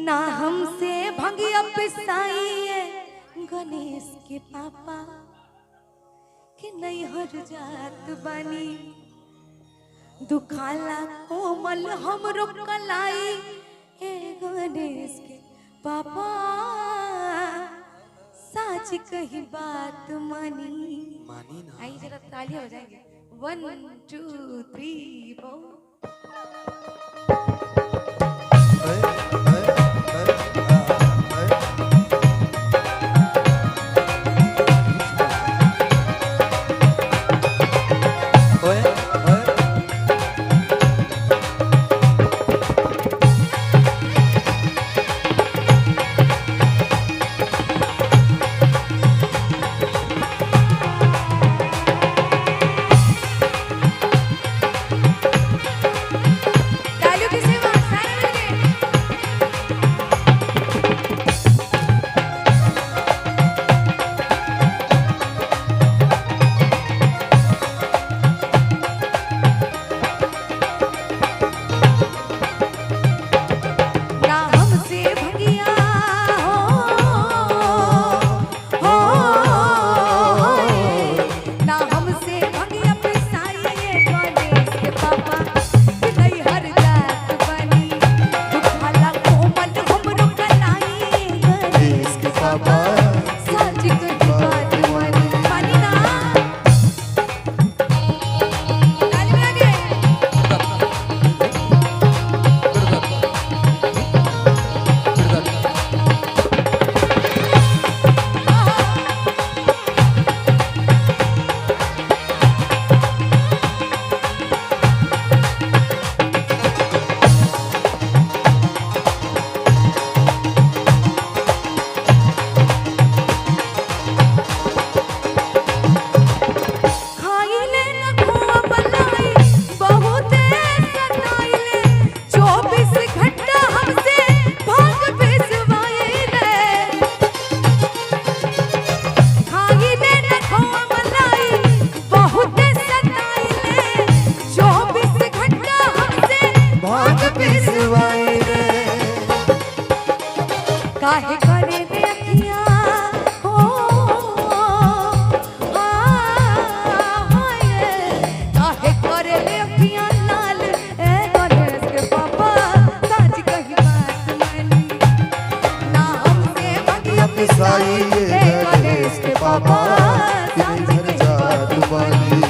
ना हमसे भंगिया पिसाइए गणेश के पापा कि नहीं हर जात बानी दुखाला कोमल हमरो कलाई ए गणेश के पापा सच कही बात मानी ना आई जरा तालियां हो जाएंगे 1 2 3 4 काहे करे ने अखिया हो काहे करे ने अखिया लाल ए गणेश के पापा सच कही बात मानी ना हमसे भंगिया पिसाई ए गणेश के पापा सच कही बात मानी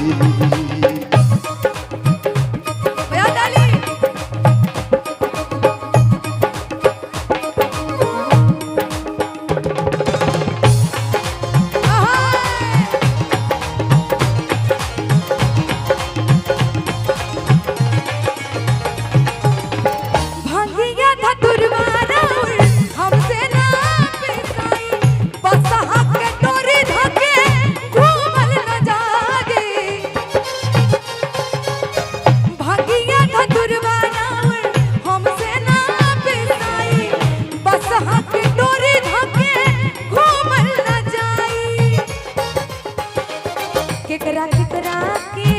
केकरा केकरा के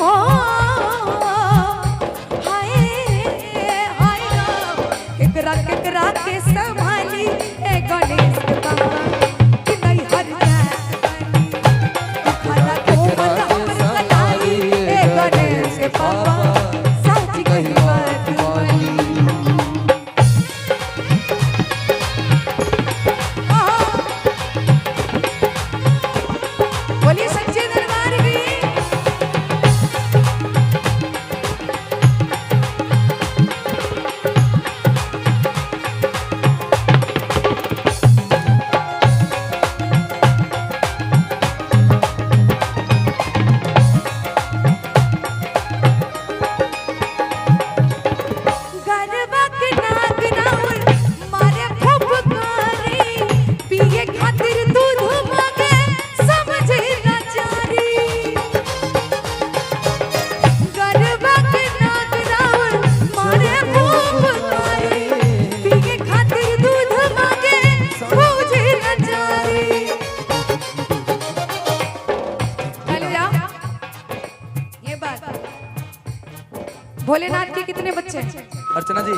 ओ हाय हाय केकरा केकरा के संभाली ए गणेश के पापा कि नहीं हर जात खाना कोमल हमर कलाई ए गणेश के पापा सच कही बात मानी बोलिए सच्चे दरबार की गरबा के नाग नाउर मारे फुफकारी पिए खातिर दूध मांगे समझे लाचारी गरबा के नाग नाउर मारे फुफकारी पिए खातिर दूध मांगे समझे लाचारी चल जाओ ये बात भोलेनाथ के कितने बच्चे हैं? अर्चना जी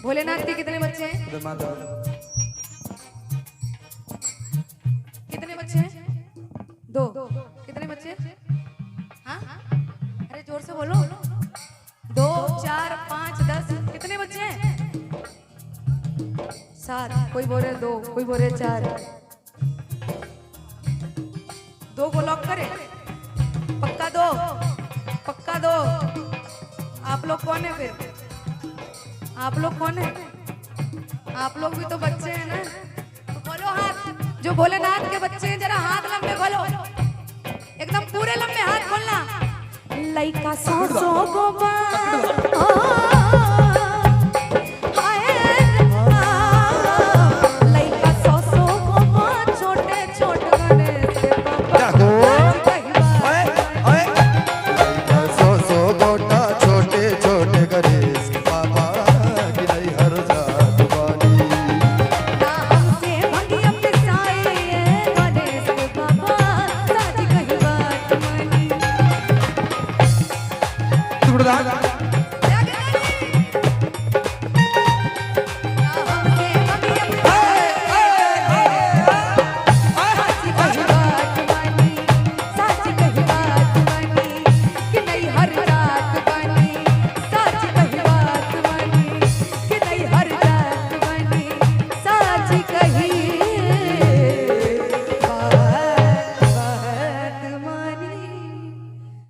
भोलेनाथ के कितने बच्चे हैं? कितने बच्चे हैं? 2। कितने बच्चे? हाँ अरे जोर से बोलो। 2 4 5 10 कितने बच्चे हैं? 7। कोई बोले 2, कोई बोले 4। 2 को लॉक करे? पक्का 2? पक्का 2? आप लोग कौन है फिर? आप लोग कौन है? आप लोग भी तो बच्चे हैं ना, तो खोलो हाथ। जो भोलेनाथ के बच्चे हैं जरा हाथ लंबे खोलो, एकदम पूरे लंबे हाथ खोलना। लइका 100 गो बा